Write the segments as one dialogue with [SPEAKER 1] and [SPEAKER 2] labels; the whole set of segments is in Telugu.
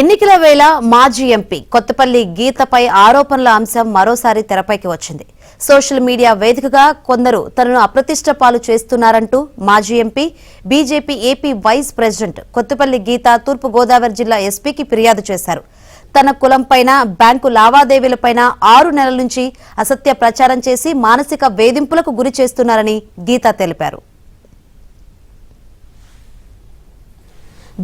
[SPEAKER 1] ఎన్నికల వేళ మాజీ ఎంపీ కొత్తపల్లి గీతపై ఆరోపణల అంశం మరోసారి తెరపైకి వచ్చింది. సోషల్ మీడియా వేదికగా కొందరు తనను అప్రతిష్ట పాలు చేస్తున్నారంటూ మాజీ MP BJP AP vice president Kothapalli Geetha తూర్పు గోదావరి జిల్లా ఎస్పీకి ఫిర్యాదు చేశారు. తన కులంపైన బ్యాంకు లావాదేవీలపైన 6 నెలల నుంచి అసత్య ప్రచారం చేసి మానసిక వేధింపులకు గురి చేస్తున్నారని గీత తెలిపారు.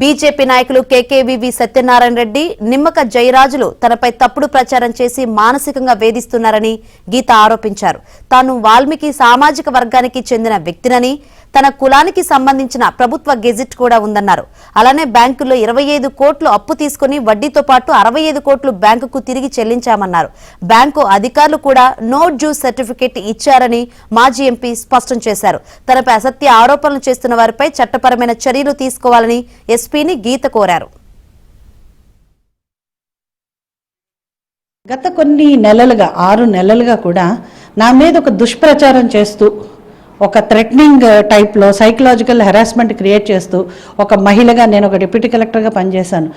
[SPEAKER 1] బీజేపీ నాయకులు కేకేవీవి సత్యనారాయణ రెడ్డి, నిమ్మక జయరాజులు తనపై తప్పుడు ప్రచారం చేసి మానసికంగా వేధిస్తున్నారని గీత ఆరోపించారు. తాను వాల్మీకి సామాజిక వర్గానికి చెందిన వ్యక్తినని, తన కులానికి సంబంధించిన ప్రభుత్వ గెజిట్ కూడా ఉందన్నారు. అలానే బ్యాంకుల్లో 25 కోట్లు అప్పు తీసుకుని వడ్డీతో పాటు 65 కోట్లు బ్యాంకుకు తిరిగి చెల్లించామన్నారు. బ్యాంకు అధికారులు కూడా నో డ్యూ సర్టిఫికెట్ ఇచ్చారని మాజీ ఎంపీ స్పష్టం చేశారు. తనపై అసత్య ఆరోపణలు చేస్తున్న వారిపై చట్టపరమైన చర్యలు తీసుకోవాలని ఎస్పీని గీత కోరారు.
[SPEAKER 2] గత కొన్ని నెలలుగా 6 నెలలుగా కూడా నా మీద ఒక దుష్ప్రచారం చేస్తూ, ఒక థ్రెటనింగ్ టైప్లో సైకలాజికల్ హెరాస్మెంట్ క్రియేట్ చేస్తూ, ఒక మహిళగా నేను ఒక డిప్యూటీ కలెక్టర్గా పనిచేశాను,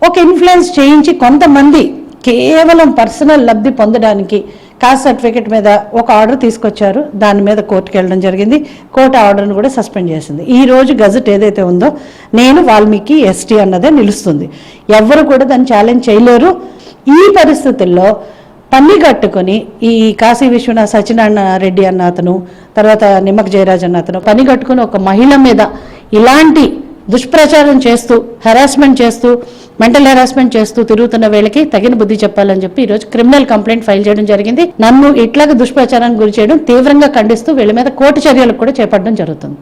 [SPEAKER 2] ఒక ఇన్ఫ్లుయెన్స్ చేయించి కొంతమంది కేవలం పర్సనల్ లబ్ధి పొందడానికి కాస్ట్ సర్టిఫికేట్ మీద ఒక ఆర్డర్ తీసుకొచ్చారు. దాని మీద కోర్టుకు వెళ్ళడం జరిగింది. కోర్టు ఆర్డర్ను కూడా సస్పెండ్ చేసింది. ఈ రోజు గజెట్ ఏదైతే ఉందో నేను వాల్మీకి ఎస్టీ అన్నదే నిలుస్తుంది. ఎవరు కూడా దాన్ని ఛాలెంజ్ చేయలేరు. ఈ పరిస్థితుల్లో పన్ని కట్టుకొని ఈ కాశీ విశ్వనాథ్ సత్యనారాయణ రెడ్డి అన్న అతను, తర్వాత నిమ్మక జయరాజ్ అన్న అతను పని కట్టుకుని ఒక మహిళ మీద ఇలాంటి దుష్ప్రచారం చేస్తూ, హెరాస్మెంట్ చేస్తూ, మెంటల్ హెరాస్మెంట్ చేస్తూ తిరుగుతున్న వేళకి తగిన బుద్ధి చెప్పాలని చెప్పి ఈరోజు క్రిమినల్ కంప్లైంట్ ఫైల్ చేయడం జరిగింది. నన్ను ఇట్లాగ దుష్ప్రచారానికి గురి చేయడం తీవ్రంగా ఖండిస్తూ వీళ్ళ మీద కోర్టు చర్యలకు కూడా చేపట్టడం జరుగుతుంది.